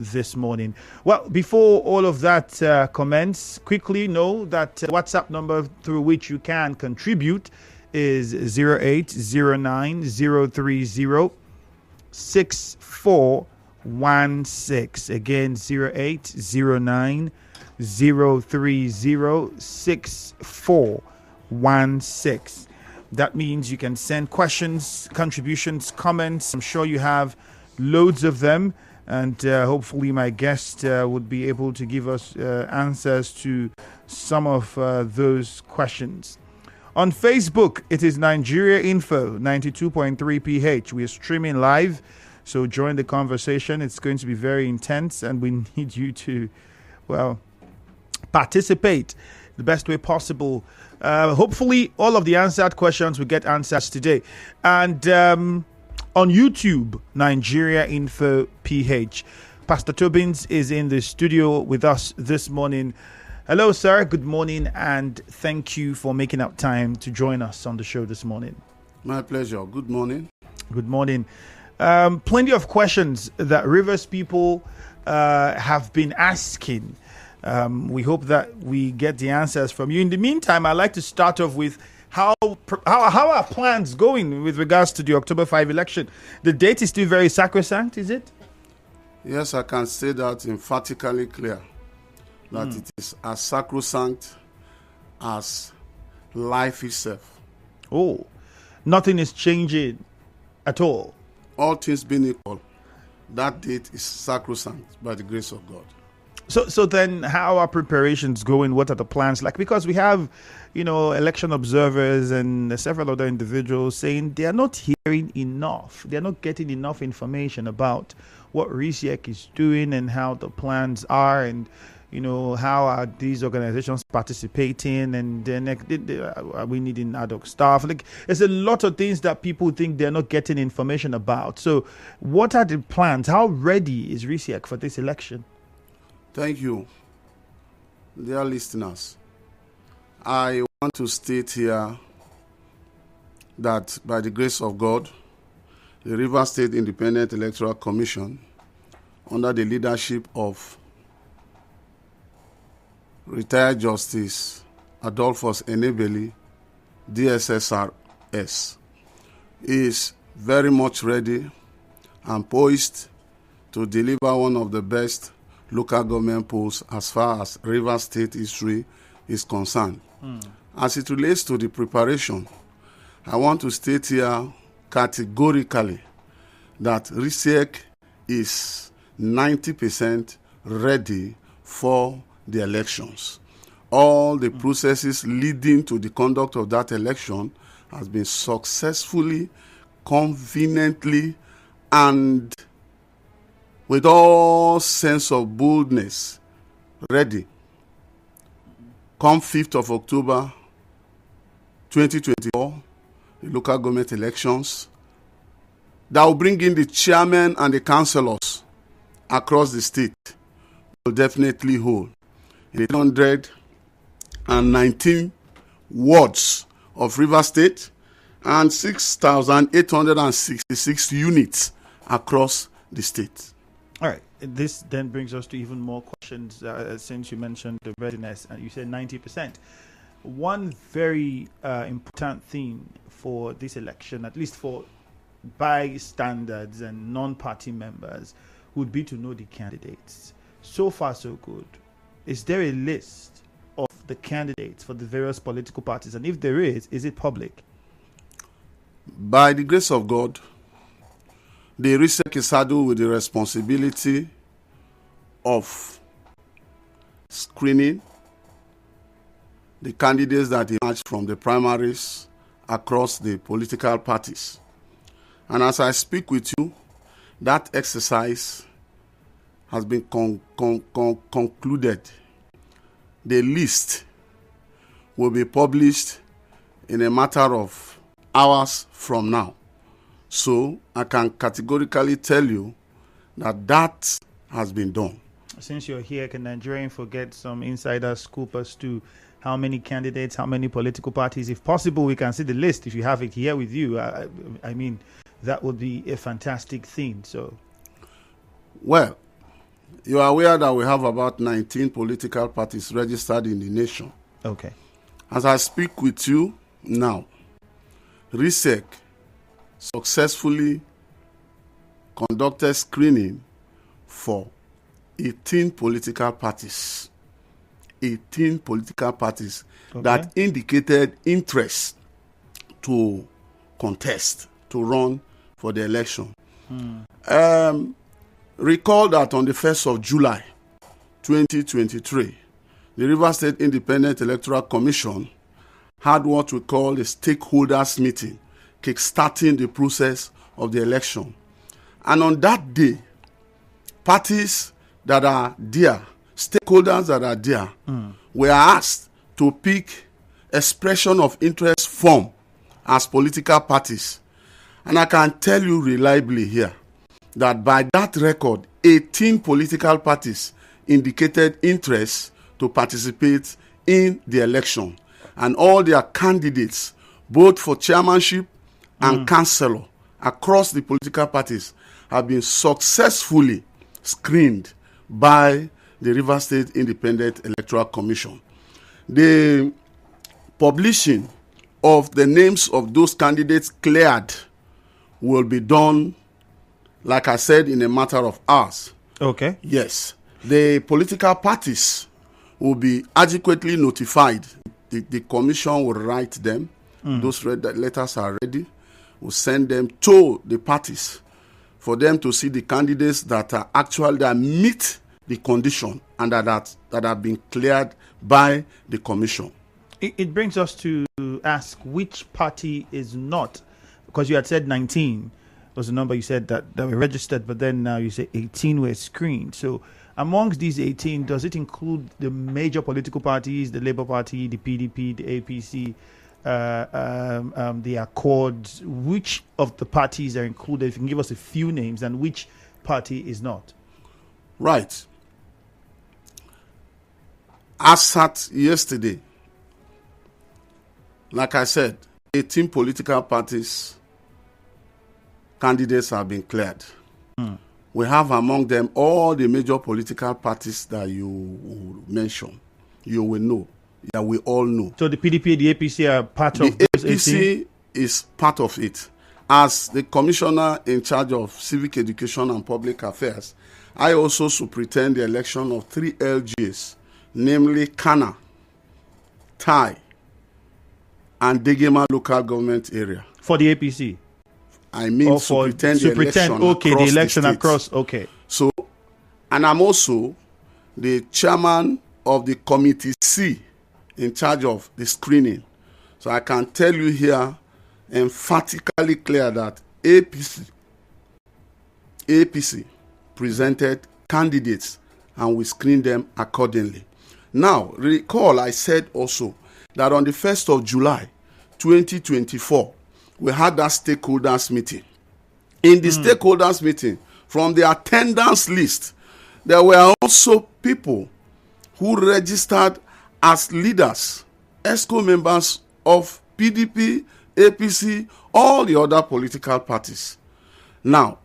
this morning. Well, before all of that commence, quickly know that WhatsApp number through which you can contribute is 0809-030-6416. Again, 0809-030-6416. That means you can send questions, contributions, comments. I'm sure you have loads of them. And hopefully my guest would be able to give us answers to some of those questions. On Facebook, it is Nigeria Info 92.3 PH. We are streaming live, so join the conversation. It's going to be very intense, and we need you to, participate the best way possible. Hopefully, all of the answered questions will get answers today. And on YouTube, Nigeria Info PH. Pastor Tobins is in the studio with us this morning. Hello, sir. Good morning, and thank you for making up time to join us on the show this morning. My pleasure. Good morning. Good morning. Plenty of questions that Rivers people have been asking. We hope that we get the answers from you. In the meantime, I'd like to start off with how are plans going with regards to the October 5 election? The date is still very sacrosanct, is it? Yes, I can say that emphatically clear, that it is as sacrosanct as life itself. Oh, nothing is changing at all. All things being equal, that date is sacrosanct by the grace of God. So then how are preparations going? What are the plans like? Because we have, election observers and several other individuals saying they are not hearing enough. They are not getting enough information about what RISIEC is doing and how the plans are, and, how are these organizations participating, and then are we needing ad hoc staff? Like, there's a lot of things that people think they're not getting information about. So what are the plans? How ready is RISIEC for this election? Thank you, dear listeners. I want to state here that by the grace of God, the Rivers State Independent Electoral Commission, under the leadership of retired Justice Adolphus Enebeli, DSSRS, is very much ready and poised to deliver one of the best local government polls as far as Rivers State history is concerned. As it relates to the preparation, I want to state here categorically that RISIEC is 90% ready for the elections. All the processes leading to the conduct of that election has been successfully, conveniently, and with all sense of boldness ready. Come 5th of October 2024, the local government elections that will bring in the chairman and the councillors across the state will definitely hold in 819 wards of Rivers State and 6,866 units across the state. All right. This then brings us to even more questions since you mentioned the readiness, and you said 90%. One very important thing for this election, at least for bystanders and non-party members, would be to know the candidates. So far, so good. Is there a list of the candidates for the various political parties? And if there is it public? By the grace of God, the RISIEC is saddled with the responsibility of screening the candidates that emerge from the primaries across the political parties. And as I speak with you, that exercise has been concluded. The list will be published in a matter of hours from now. So I can categorically tell you that has been done. Since you're here, can Nigerian forget some insider scoop as to how many candidates, how many political parties? If possible, we can see the list. If you have it here with you, I mean, that would be a fantastic thing. So, well, You are aware that we have about 19 political parties registered in the nation. Okay. As I speak with you now, RISIEC successfully conducted screening for 18 political parties. 18 political parties that indicated interest to contest, to run for the election. Recall that on the 1st of July 2023, the Rivers State Independent Electoral Commission had what we call a stakeholders meeting, kickstarting the process of the election. And on that day, parties that are there, stakeholders that are there, were asked to pick expression of interest form as political parties. And I can tell you reliably here that by that record, 18 political parties indicated interest to participate in the election. And all their candidates, both for chairmanship and councillor, across the political parties, have been successfully screened by the Rivers State Independent Electoral Commission. The publishing of the names of those candidates cleared will be done, like I said, in a matter of hours. Okay. Yes. The political parties will be adequately notified. The commission will write them. Those letters are ready. We'll send them to the parties for them to see the candidates that are actually that meet the condition and that have been cleared by the commission. It brings us to ask which party is not, because you had said 19 was the number you said that were registered, but then now you say 18 were screened. So amongst these 18, does it include the major political parties, the Labour Party, the PDP, the APC, the Accords? Which of the parties are included? If you can give us a few names, and which party is not? Right. As at yesterday, like I said, 18 political parties candidates have been cleared. We have among them all the major political parties that you mentioned. You will know. Yeah, we all know. So the PDP, the APC are part of those 18? The APC is part of it. As the commissioner in charge of civic education and public affairs, I also superintend the election of 3 LGs, namely Kana, Tai, and Degema local government area. For the APC? I mean, superintend the election okay, across the election the across, okay. So, and I'm also the chairman of the Committee C in charge of the screening. So I can tell you here emphatically clear that APC presented candidates and we screened them accordingly. Now, recall I said also that on the 1st of July 2024, we had that stakeholders meeting. In the stakeholders meeting, from the attendance list, there were also people who registered as leaders, ESCO members of PDP, APC, all the other political parties. Now,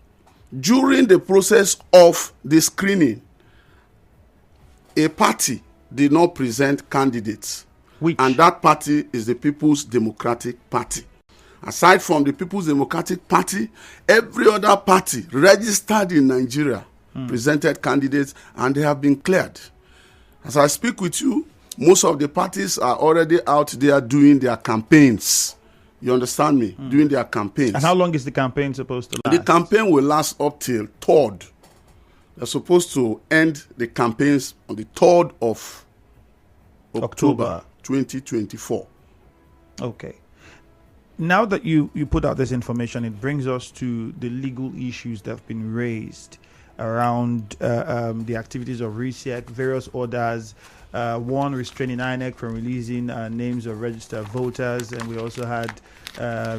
during the process of the screening, a party did not present candidates. Which? And that party is the People's Democratic Party. Aside from the People's Democratic Party, every other party registered in Nigeria presented candidates and they have been cleared. As I speak with you, most of the parties are already out there doing their campaigns. You understand me? Doing their campaigns. And how long is the campaign supposed to last? The campaign will last up till 3rd. They're supposed to end the campaigns on the 3rd of October 2024. Okay. Now that you put out this information, it brings us to the legal issues that have been raised around the activities of RISIEC, various orders, one restraining INEC from releasing names of registered voters, and we also had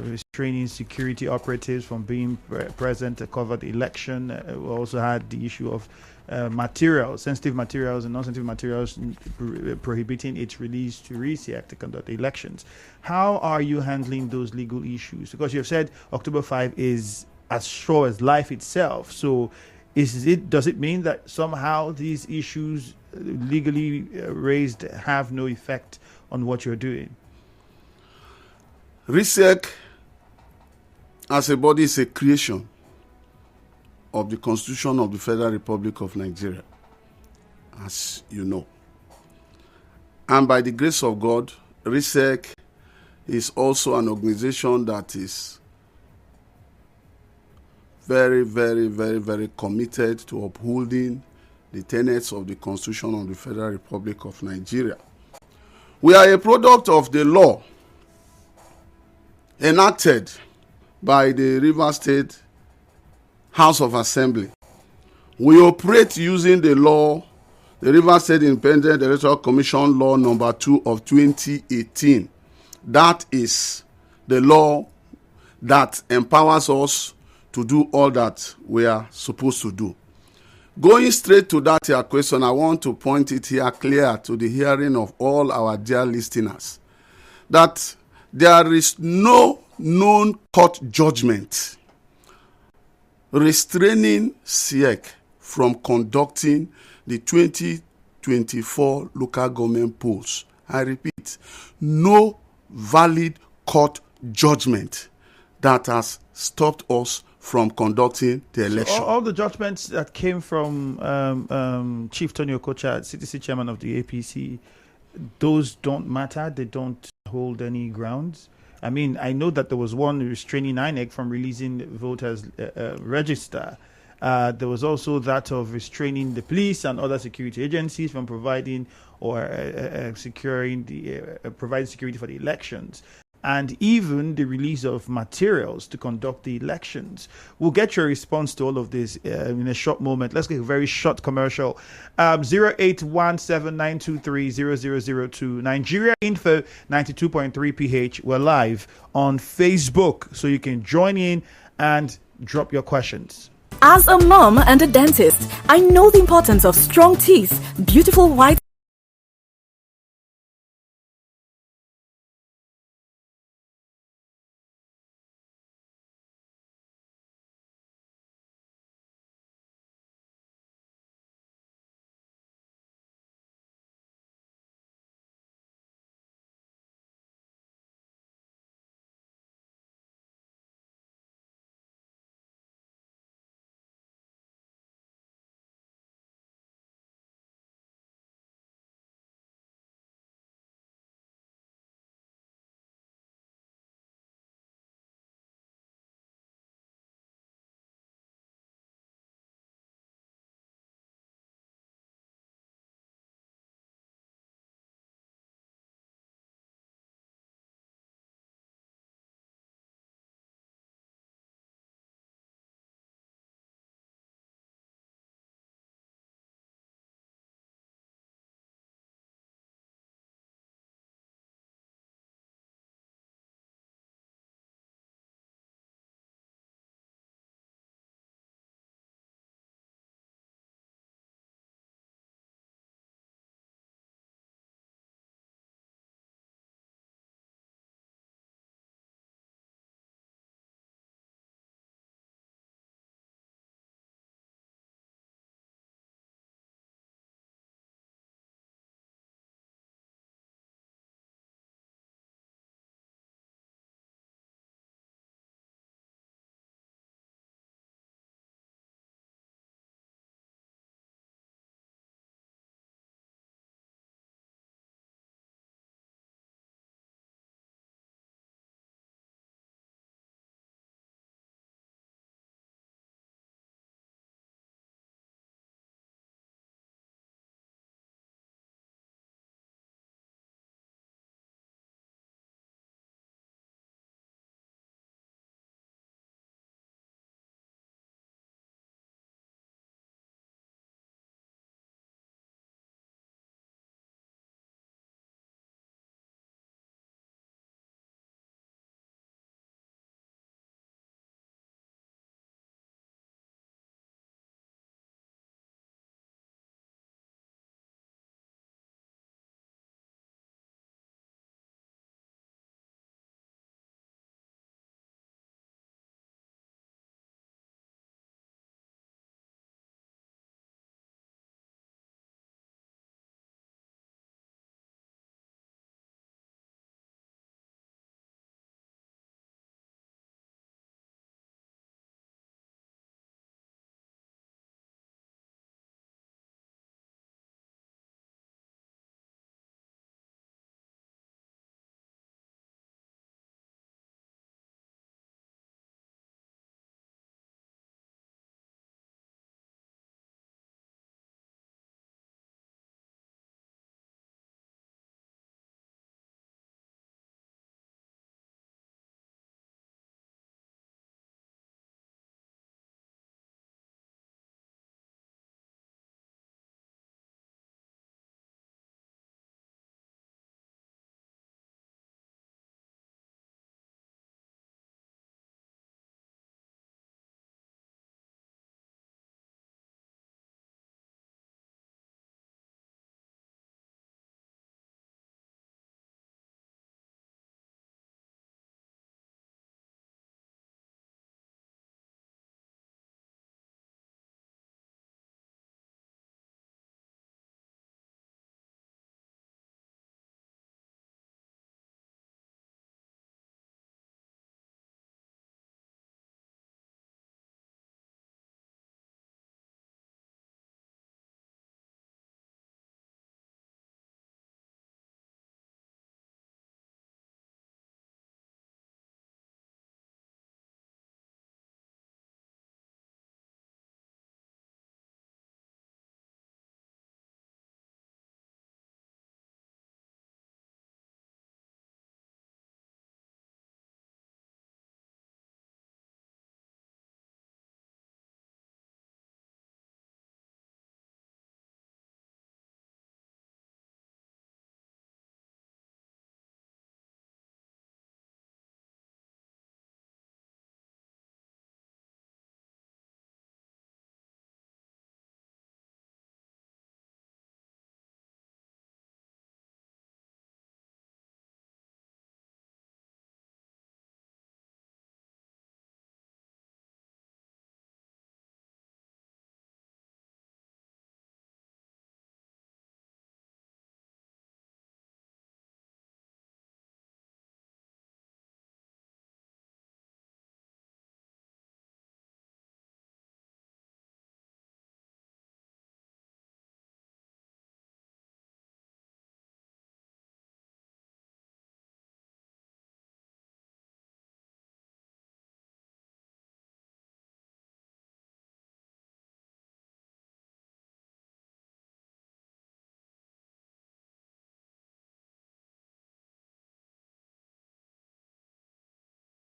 restraining security operatives from being present to cover the election. We also had the issue of materials, sensitive materials and non-sensitive materials, prohibiting its release to RISIEC to conduct the elections. How are you handling those legal issues? Because you have said October 5 is as sure as life itself. So Does it mean that somehow these issues legally raised have no effect on what you're doing? RISIEC as a body is a creation of the Constitution of the Federal Republic of Nigeria, as you know. And by the grace of God, RISIEC is also an organization that is very, very, very, very committed to upholding the tenets of the Constitution of the Federal Republic of Nigeria. We are a product of the law enacted by the Rivers State House of Assembly. We operate using the law, the Rivers State Independent Electoral Commission Law number 2 of 2018. That is the law that empowers us to do all that we are supposed to do. Going straight to that your question, I want to point it here clear to the hearing of all our dear listeners that there is no known court judgment restraining CIEC from conducting the 2024 local government polls. I repeat, no valid court judgment that has stopped us from conducting the election. So all the judgments that came from Chief Tony Okocha, CTC chairman of the APC, those don't matter? They don't hold any grounds? I mean, I know that there was one restraining INEC from releasing voters' register. There was also that of restraining the police and other security agencies from providing or providing security for the elections, and even the release of materials to conduct the elections. We'll get your response to all of this in a short moment. Let's get a very short commercial. 081792300002 Nigeria Info 92.3 PH. We're live on Facebook, so you can join in and drop your questions. As a mom and a dentist, I know the importance of strong teeth, beautiful white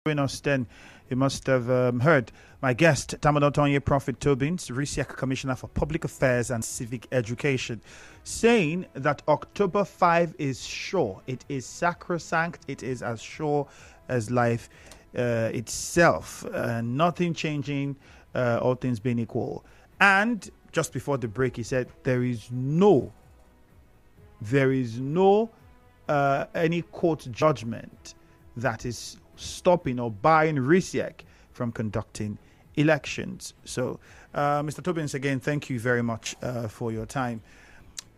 join us, then you must have heard my guest, Tamunotonye Profit Tobins, RISIEC Commissioner for Public Affairs and Civic Education, saying that October 5 is sure. It is sacrosanct. It is as sure as life itself. Nothing changing, all things being equal. And just before the break, he said there is no any court judgment that is stopping or barring RISIEC from conducting elections. So, Mr. Tobins, again, thank you very much for your time.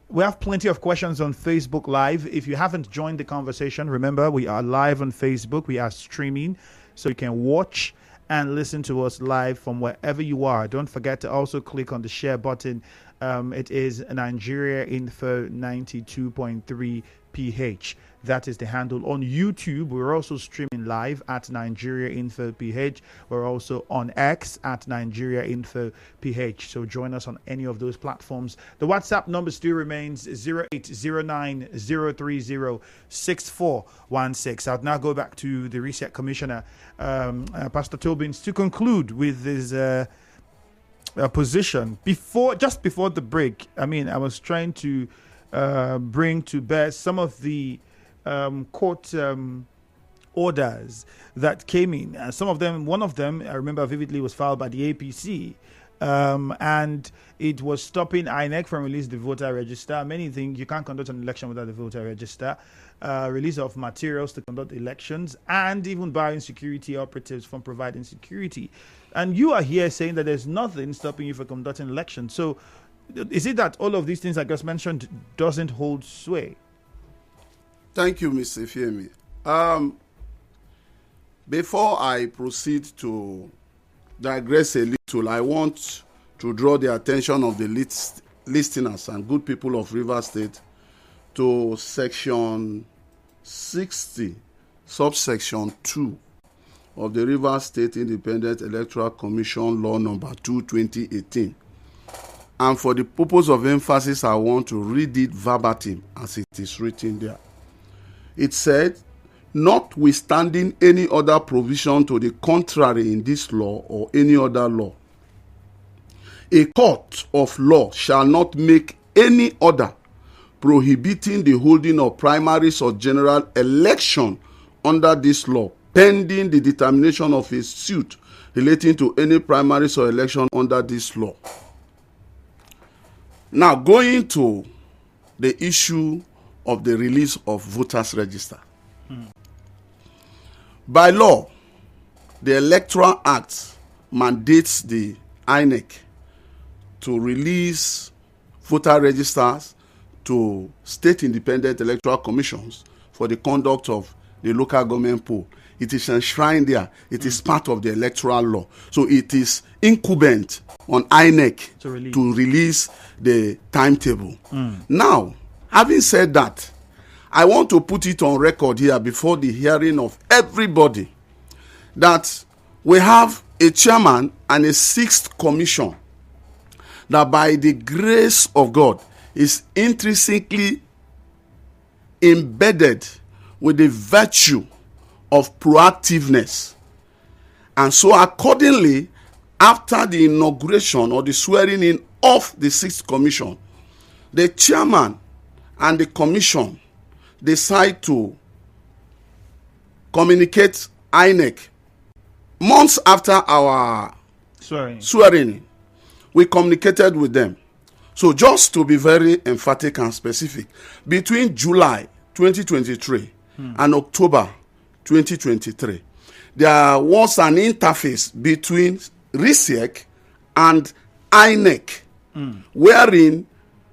We have plenty of questions on Facebook Live. If you haven't joined the conversation, remember, we are live on Facebook. We are streaming, so you can watch and listen to us live from wherever you are. Don't forget to also click on the share button. It is Nigeria Info 92.3 PH. That is the handle. On YouTube, we're also streaming live at Nigeria Info PH. We're also on X at Nigeria Info PH. So join us on any of those platforms. The WhatsApp number still remains 0809-030-6416. I'll now go back to the RISIEC Commissioner, Pastor Tobins, to conclude with his position. Just before the break, I was trying to bring to bear some of the court orders that came in. Some of them, one of them, I remember vividly, was filed by the APC, and it was stopping INEC from releasing the voter register. Many things, you can't conduct an election without the voter register. Release of materials to conduct elections, and even barring security operatives from providing security. And you are here saying that there's nothing stopping you from conducting elections. So is it that all of these things I just mentioned doesn't hold sway? Thank you, Mr. Fiemi. Before I proceed to digress a little, I want to draw the attention of the listeners and good people of Rivers State to section 60, subsection 2 of the Rivers State Independent Electoral Commission Law number 2, 2018. And for the purpose of emphasis, I want to read it verbatim as it is written there. It said, notwithstanding any other provision to the contrary in this law or any other law, a court of law shall not make any order prohibiting the holding of primaries or general election under this law, pending the determination of a suit relating to any primaries or election under this law. Now, going to the issue of the release of voters' register. By law, the Electoral Act mandates the INEC to release voter registers to state independent electoral commissions for the conduct of the local government poll. It is enshrined there. It is part of the electoral law. So it is incumbent on INEC to release the timetable. Now, having said that, I want to put it on record here before the hearing of everybody that we have a chairman and a sixth commission that by the grace of God is intrinsically embedded with the virtue of proactiveness. And so accordingly, after the inauguration or the swearing in of the sixth commission, the chairman and the commission decide to communicate INEC months after our swearing in. We communicated with them. So just to be very emphatic and specific, between July 2023 and October 2023, there was an interface between RISIEC and INEC, wherein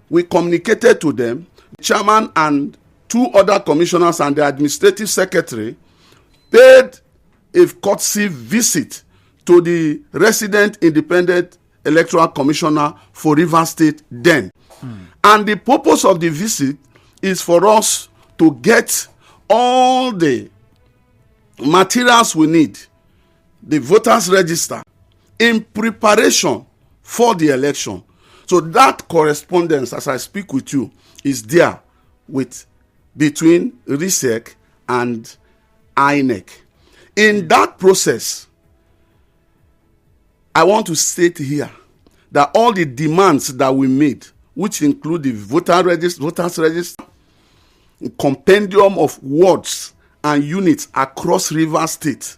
we communicated to them. The chairman and two other commissioners and the administrative secretary paid a courtesy visit to the resident independent electoral commissioner for Rivers State then. And the purpose of the visit is for us to get all the materials we need, the voters register, in preparation for the election. So that correspondence, as I speak with you, is there between RISIEC and INEC. In that process, I want to state here that all the demands that we made, which include the voters register, compendium of wards and units across Rivers State,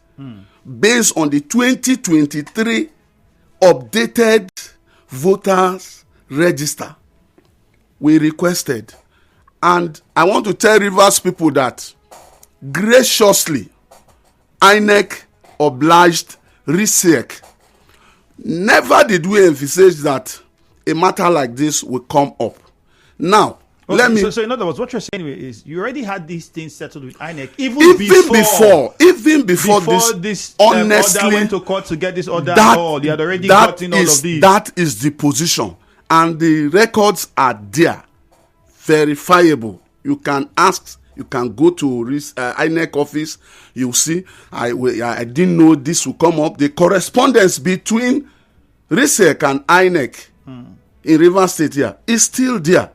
based on the 2023 updated voters register, we requested. And I want to tell Rivers people that graciously, INEC obliged RISIEC. Never did we emphasize that a matter like this will come up. Now, okay, let me... So in other words, what you're saying is you already had these things settled with INEC even before this honestly, order went to court to get this order at all. You had already gotten all of these. That is the position. And the records are there. Verifiable. You can ask, you can go to INEC office. You see, I didn't know this would come up. The correspondence between RISIEC and INEC in Rivers State here is still there.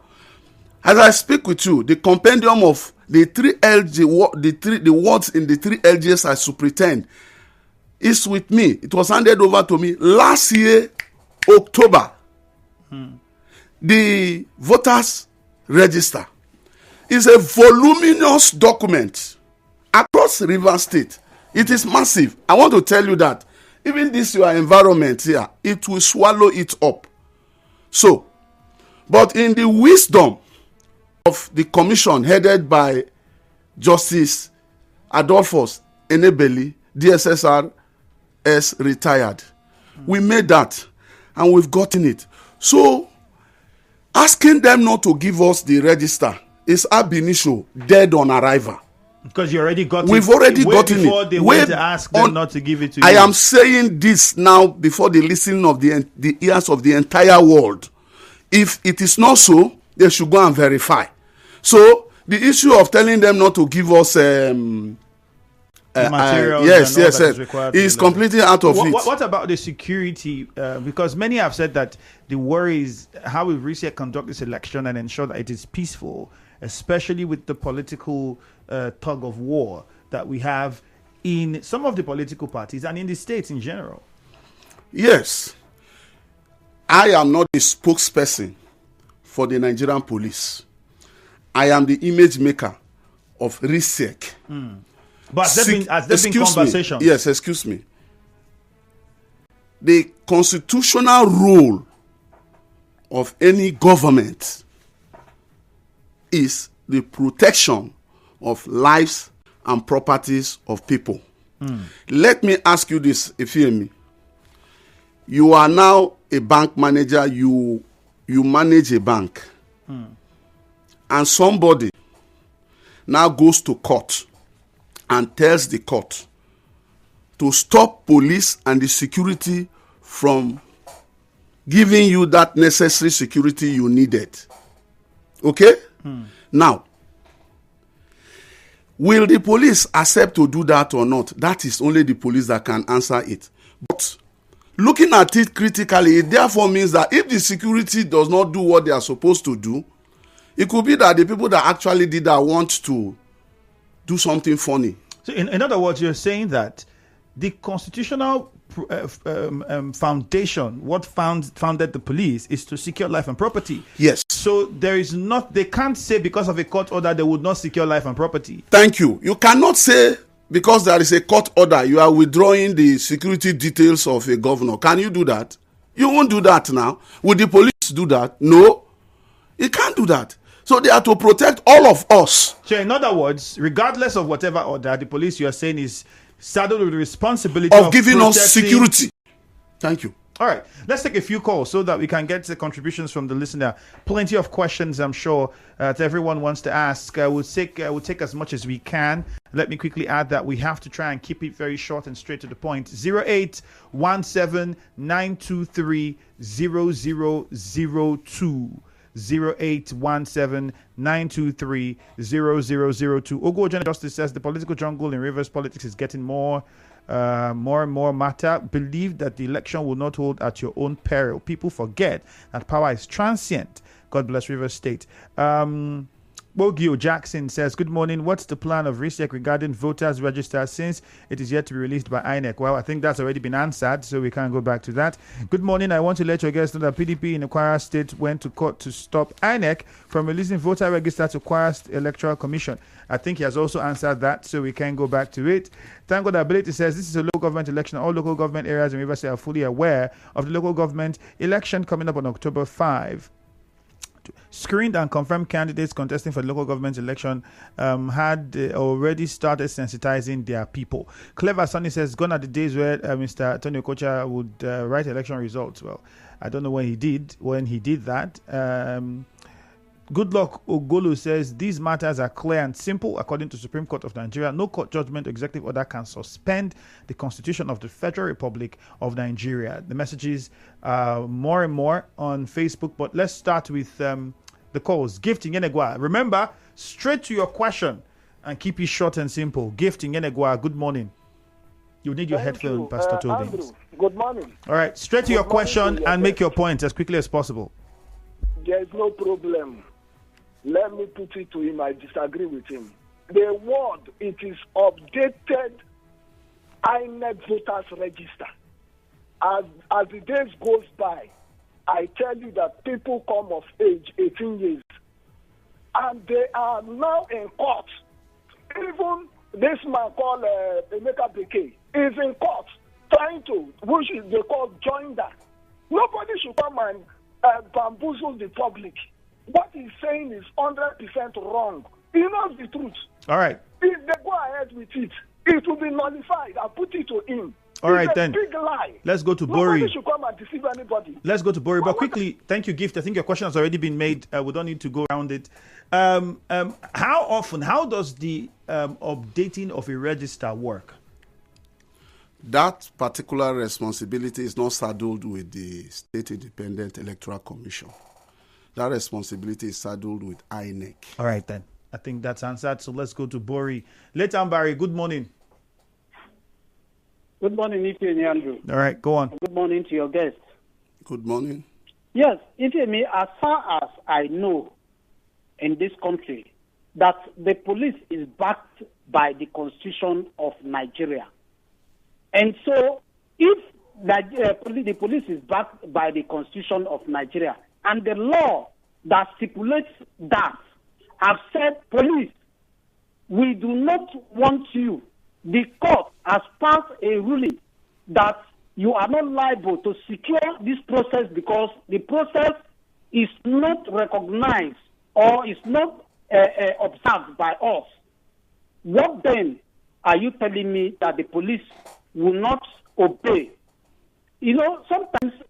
As I speak with you, the compendium of the three LG, the words in the three LGs I superintend is with me. It was handed over to me last year, October. The voters register is a voluminous document across Rivers State. It is massive. I want to tell you that even this your environment here, it will swallow it up. So, but in the wisdom of the commission headed by Justice Adolphus Enebeli, DSSR as retired, we made that and we've gotten it. So, asking them not to give us the register is ab initio, dead on arrival. Because you already got We've already gotten it. Before they went to ask them not to give it to you. I am saying this now before the listening of the ears of the entire world. If it is not so, they should go and verify. So, the issue of telling them not to give us materials is completely out of it. What about the security? Because many have said that the worry is how will RISIEC conduct this election and ensure that it is peaceful, especially with the political tug of war that we have in some of the political parties and in the states in general. Yes. I am not a spokesperson for the Nigerian police. I am the image maker of RISIEC. But has there been conversations? Yes, excuse me. The constitutional role of any government is the protection of lives and properties of people. Let me ask you this, Ifeemi. You are now a bank manager, you manage a bank. And somebody now goes to court and tells the court to stop police and the security from giving you that necessary security you needed. Okay? Now, will the police accept to do that or not? That is only the police that can answer it. But looking at it critically, it therefore means that if the security does not do what they are supposed to do, it could be that the people that actually did that want to do something funny. So in other words, you're saying that the constitutional foundation, what founded the police, is to secure life and property. Yes. So they can't say because of a court order they would not secure life and property. Thank you. You cannot say because there is a court order you are withdrawing the security details of a governor. Can you do that? You won't do that now. Would the police do that? No. You can't do that. So they are to protect all of us. So in other words, regardless of whatever order, the police, you are saying, is saddled with the responsibility of giving us security. Thank you. All right, let's take a few calls so that we can get the contributions from the listener. Plenty of questions, I'm sure, that everyone wants to ask. We'll take as much as we can. Let me quickly add that we have to try and keep it very short and straight to the point. 0817-923-0002. 0817-923-0002. Ogo General Justice says the political jungle in Rivers politics is getting more and more matter. Believe that the election will not hold at your own peril. People forget that power is transient. God bless Rivers State. Bogio Jackson says, good morning. What's the plan of RISIEC regarding voters register since it is yet to be released by INEC? Well, I think that's already been answered, so we can't go back to that. Good morning. I want to let your guests know that PDP in Kwara State went to court to stop INEC from releasing voter register to Kwara State Electoral Commission. I think he has also answered that, so we can go back to it. Thank God Ability says, this is a local government election. All local government areas in Rivers State are fully aware of the local government election coming up on October 5. Screened and confirmed candidates contesting for the local government election had already started sensitizing their people. Clever Sonny says, gone are the days where Mr. Tony Okocha would write election results. Well, I don't know when he did that. Good luck Ogolo says, these matters are clear and simple. According to Supreme Court of Nigeria, no court judgment or executive order can suspend the Constitution of the Federal Republic of Nigeria. The messages more and more on Facebook, but let's start with the calls. Gift Ngenegwa. Remember, straight to your question and keep it short and simple. Gift Ngenegwa, good morning. You need your headphone, Pastor Tobins. Andrew, good morning. All right, straight to your question and make your point as quickly as possible. There is no problem. Let me put it to him. I disagree with him. The word, it is updated INEC voters register. As the days goes by, I tell you that people come of age, 18 years, and they are now in court. Even this man called Emeka Beke is in court trying to, which is they call joinder. Nobody should come and bamboozle the public. What he's saying is 100% wrong. He knows the truth. All right. If they go ahead with it, it will be nullified. I put it to him. All right, then. Big lie. Let's go to Nobody Bori. should come and deceive anybody. Let's go to Bori. But quickly, thank you, Gift. I think your question has already been made. We don't need to go around it. How does the updating of a register work? That particular responsibility is not saddled with the State Independent Electoral Commission. That responsibility is saddled with INEC. All right, then. I think that's answered. So let's go to Bori. Letan Barry, good morning. Good morning, Ife and Andrew. All right, go on. Good morning to your guest. Good morning. Yes, Ife, as far as I know in this country, that the police is backed by the Constitution of Nigeria. And so if the police is backed by the Constitution of Nigeria, and the law that stipulates that have said, police, we do not want you. The court has passed a ruling that you are not liable to secure this process because the process is not recognized or is not observed by us. What then are you telling me that the police will not obey? You know, sometimes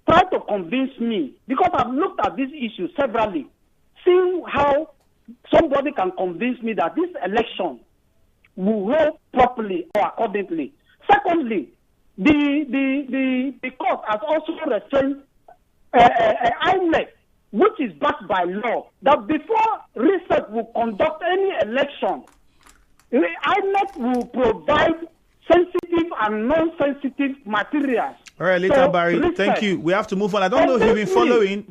try to convince me, because I've looked at this issue severally, seeing how somebody can convince me that this election will hold properly or accordingly. Secondly, the court has also restrained INEC, which is backed by law, that before RISIEC will conduct any election, INEC will provide sensitive and non-sensitive materials. All right, later, Barry. Thank you. We have to move on. I don't know if you've been following.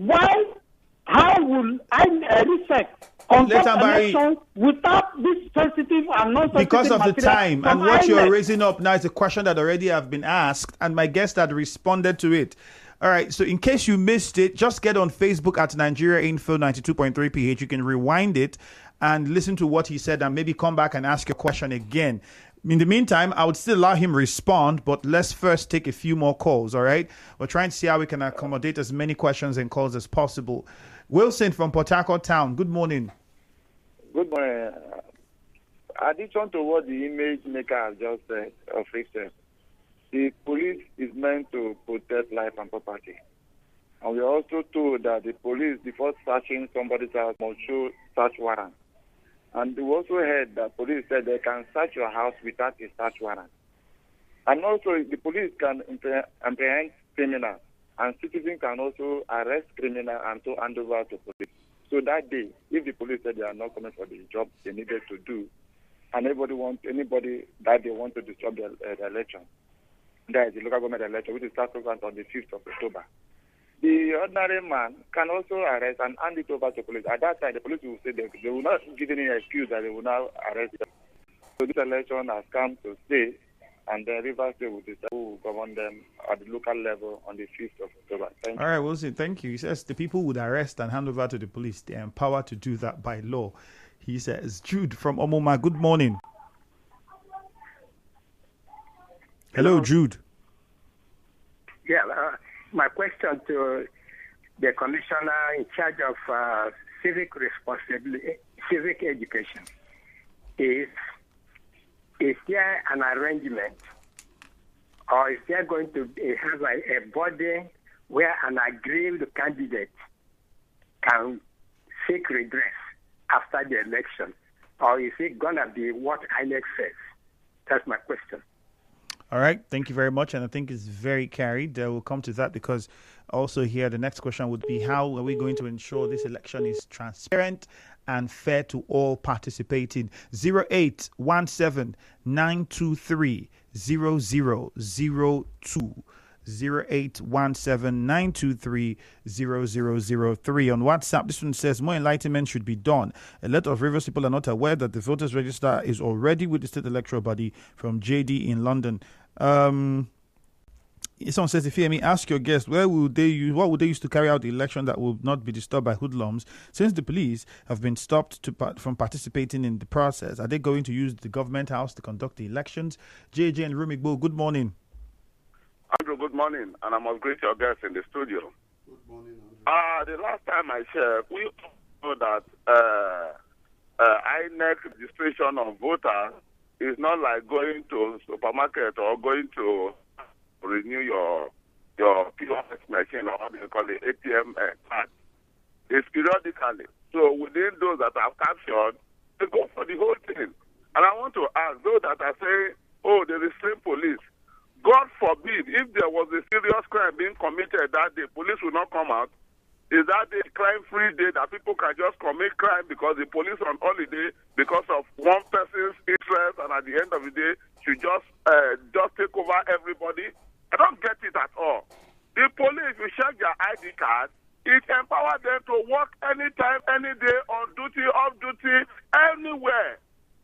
How will RISIEC conduct election without this sensitive and non-sensitive because of the time and what you're raising up now is a question that already have been asked, and my guest had responded to it. All right, so in case you missed it, just get on Facebook at Nigeria Info 92.3 PH. You can rewind it and listen to what he said and maybe come back and ask your question again. In the meantime, I would still allow him respond, but let's first take a few more calls, all right? We're trying to see how we can accommodate as many questions and calls as possible. Wilson from Port Harcourt Town, good morning. Good morning. Addition to what the image maker has just said, of RISIEC, the police is meant to protect life and property. And we are also told that the police, before searching somebody's house, must show search warrant. And we also heard that police said they can search your house without a search warrant. And also the police can apprehend criminals, and citizens can also arrest criminals and to hand over to police. So that day, if the police said they are not coming for the job they needed to do, and anybody that they want to disrupt the election, that is the local government election, which is starting on the 5th of October, the ordinary man can also arrest and hand it over to police. At that time, the police will say they will not give any excuse that they will now arrest them. So this election has come to stay, and the Rivers State will decide who will govern them at the local level on the 5th of October. Thank you. All right, we'll see. Thank you. He says the people would arrest and hand over to the police. They are empowered to do that by law. He says, Jude from Omoma, good morning. Hello, Jude. Yeah, my question to the commissioner in charge of civic responsibility, civic education is there an arrangement or is there going to have a body where an aggrieved candidate can seek redress after the election, or is it going to be what INEC says? That's my question. All right, thank you very much. And I think it's very carried. We'll come to that because also here the next question would be, how are we going to ensure this election is transparent and fair to all participating? 0817 923 0002. 0817-923-0003. On WhatsApp, this one says, more enlightenment should be done. A lot of Rivers people are not aware that the voters register is already with the state electoral body, from JD in London. Someone says, if you hear me, ask your guest, what would they use to carry out the election that will not be disturbed by hoodlums? Since the police have been stopped from participating in the process, are they going to use the government house to conduct the elections? JJ and Rumigbo, good morning. Andrew, good morning, and I must greet your guests in the studio. Good morning, Andrew. The last time I checked, we know that INEC registration of voters is not like going to supermarket or going to renew your POS machine, or what they call it, ATM card. It's periodically. So within those that are captured, they go for the whole thing. And I want to ask those that are saying, oh, they restrain police. God forbid, if there was a serious crime being committed that day, police will not come out. Is that a crime-free day that people can just commit crime because the police are on holiday because of one person's interest, and at the end of the day, should just take over everybody? I don't get it at all. The police, if you check their ID card, it empowers them to work anytime, any day, on duty, off duty, anywhere.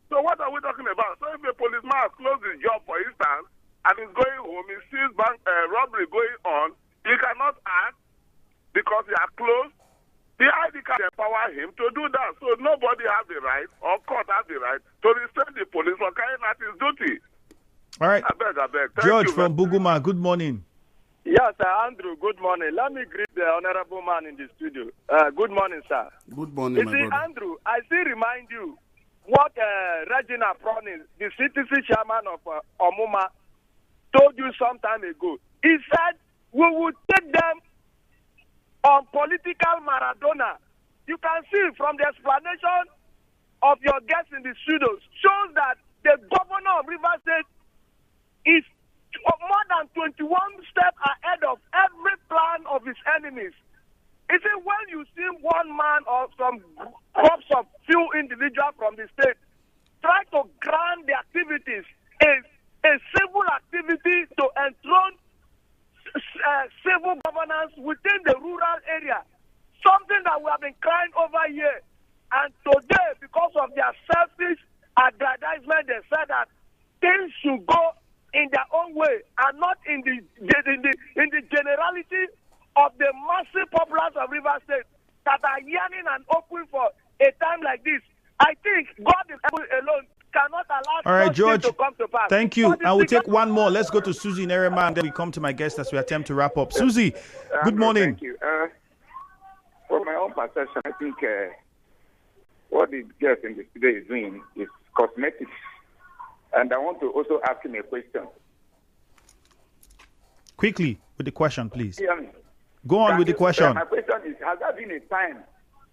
So what are we talking about? So if a policeman has closed his job, for instance, and he's going home, he sees bank robbery going on, he cannot act because he has closed. The ID card empower him to do that. So nobody has the right, or court has the right, to restrain the police for carrying out his duty. All right. I beg. Thank George you, from Buguma, good morning. Yes, sir, Andrew, good morning. Let me greet the honorable man in the studio. Good morning, sir. Good morning, my brother. Andrew, I still remind you what Regina Pronin, the CTC chairman of Omuma, told you some time ago. He said, we will take them on political Maradona. You can see from the explanation of your guests in the studios, shows that the governor of Rivers State is more than 21 steps ahead of every plan of his enemies. Is it when you see one man or some groups of few individuals from the state try to grant the activities a civil activity to enthrone civil governance within the rural area, something that we have been crying over here. And today, because of their selfish aggrandizement, they said that things should go in their own way and not in the generality of the massive populace of Rivers State that are yearning and hoping for a time like this. I think God is able alone cannot allow. All right, George, to come to pass. Thank you. I will take one more. Let's go to Susie Nerema, and then we come to my guest as we attempt to wrap up. Susie, good morning. Thank you. For my own perception, I think what the guest in the studio is doing is cosmetics. And I want to also ask him a question. Quickly, with the question, please. Yeah, Go on with the question. My question is, has there been a time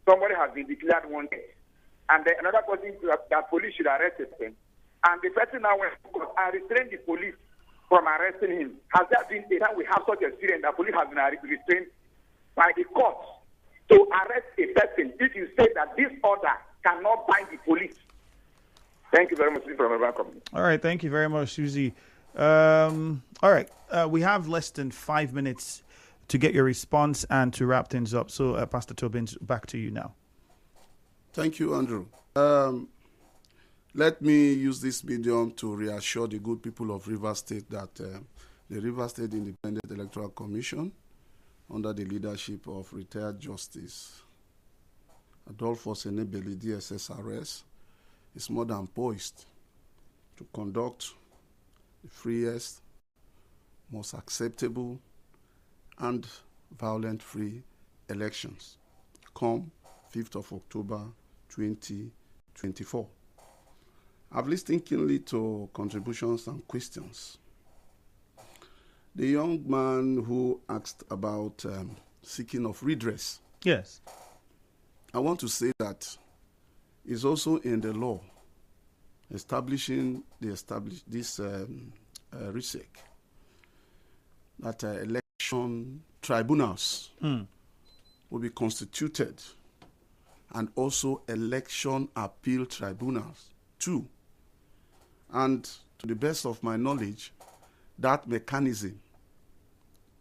somebody has been declared wanted, and then another person that police should arrest him, and the person now went to court and restrained the police from arresting him? Has there been a time we have such experience that police has been restrained by the court to arrest a person if you say that this order cannot bind the police? Thank you very much from everyone coming. All right, thank you very much, Susie. All right, we have less than 5 minutes to get your response and to wrap things up. So, Pastor Tobins, back to you now. Thank you, Andrew. Let me use this medium to reassure the good people of Rivers State that the Rivers State Independent Electoral Commission, under the leadership of retired Justice Adolphus Enebeli, DSSRS, is more than poised to conduct the freest, most acceptable, and violent-free elections come 5th of October 2024. I've listened keenly to contributions and questions. The young man who asked about seeking of redress. Yes. I want to say that it's also in the law establishing this RISIEC, that election tribunals will be constituted, and also election appeal tribunals too. And to the best of my knowledge, that mechanism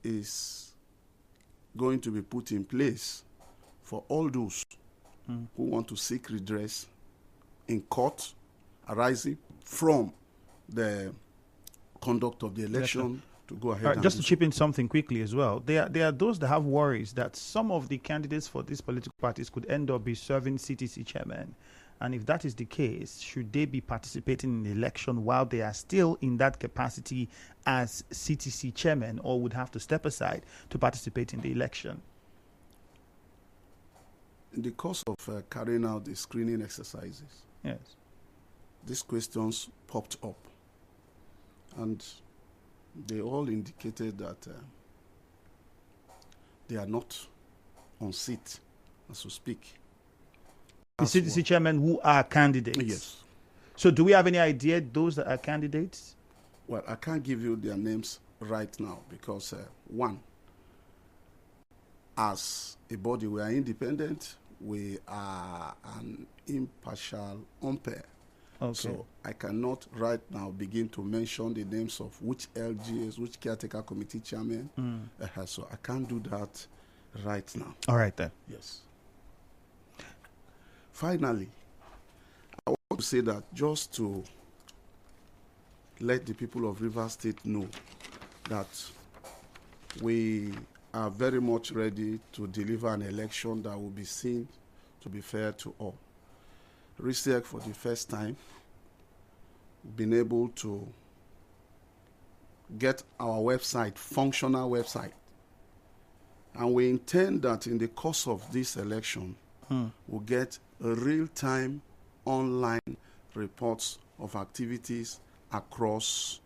is going to be put in place for all those who want to seek redress in court arising from the conduct of the election to go ahead. Right, just to chip in something quickly as well, there are those that have worries that some of the candidates for these political parties could end up be serving CTC chairmen. And if that is the case, should they be participating in the election while they are still in that capacity as CTC chairmen, or would have to step aside to participate in the election? In the course of carrying out the screening exercises, yes, these questions popped up, and they all indicated that they are not on seat, as we speak. The CTC chairmen who are candidates? Yes. So do we have any idea those that are candidates? Well, I can't give you their names right now because, one, as a body, we are independent. We are an impartial umpire. Okay. So I cannot right now begin to mention the names of which LGAs, which caretaker committee chairman. So I can't do that right now. All right then. Yes. Finally, I want to say that just to let the people of Rivers State know that we are very much ready to deliver an election that will be seen to be fair to all. RISIEC, for the first time, been able to get our website, functional website. And we intend that in the course of this election, we'll get a real-time online reports of activities across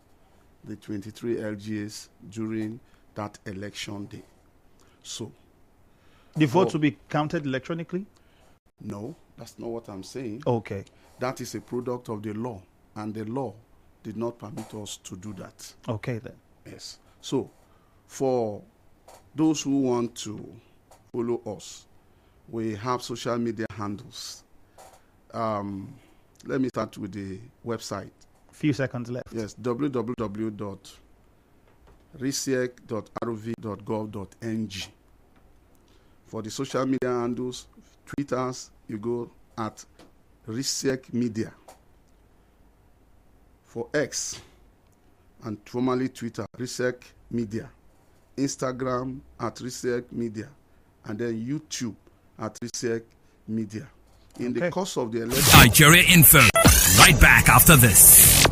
the 23 LGAs during that election day. So, the votes will be counted electronically? No, that's not what I'm saying. Okay. That is a product of the law, and the law did not permit us to do that. Okay, then. Yes. So, for those who want to follow us, we have social media handles. Let me start with the website. Few seconds left. Yes, www.risiec.rv.gov.ng. For the social media handles, Twitters, you go at RISIEC Media. For X, and formerly Twitter, RISIEC Media. Instagram at RISIEC Media. And then YouTube at RISIEC Media. In the course of the election... Nigeria Info. Right back after this.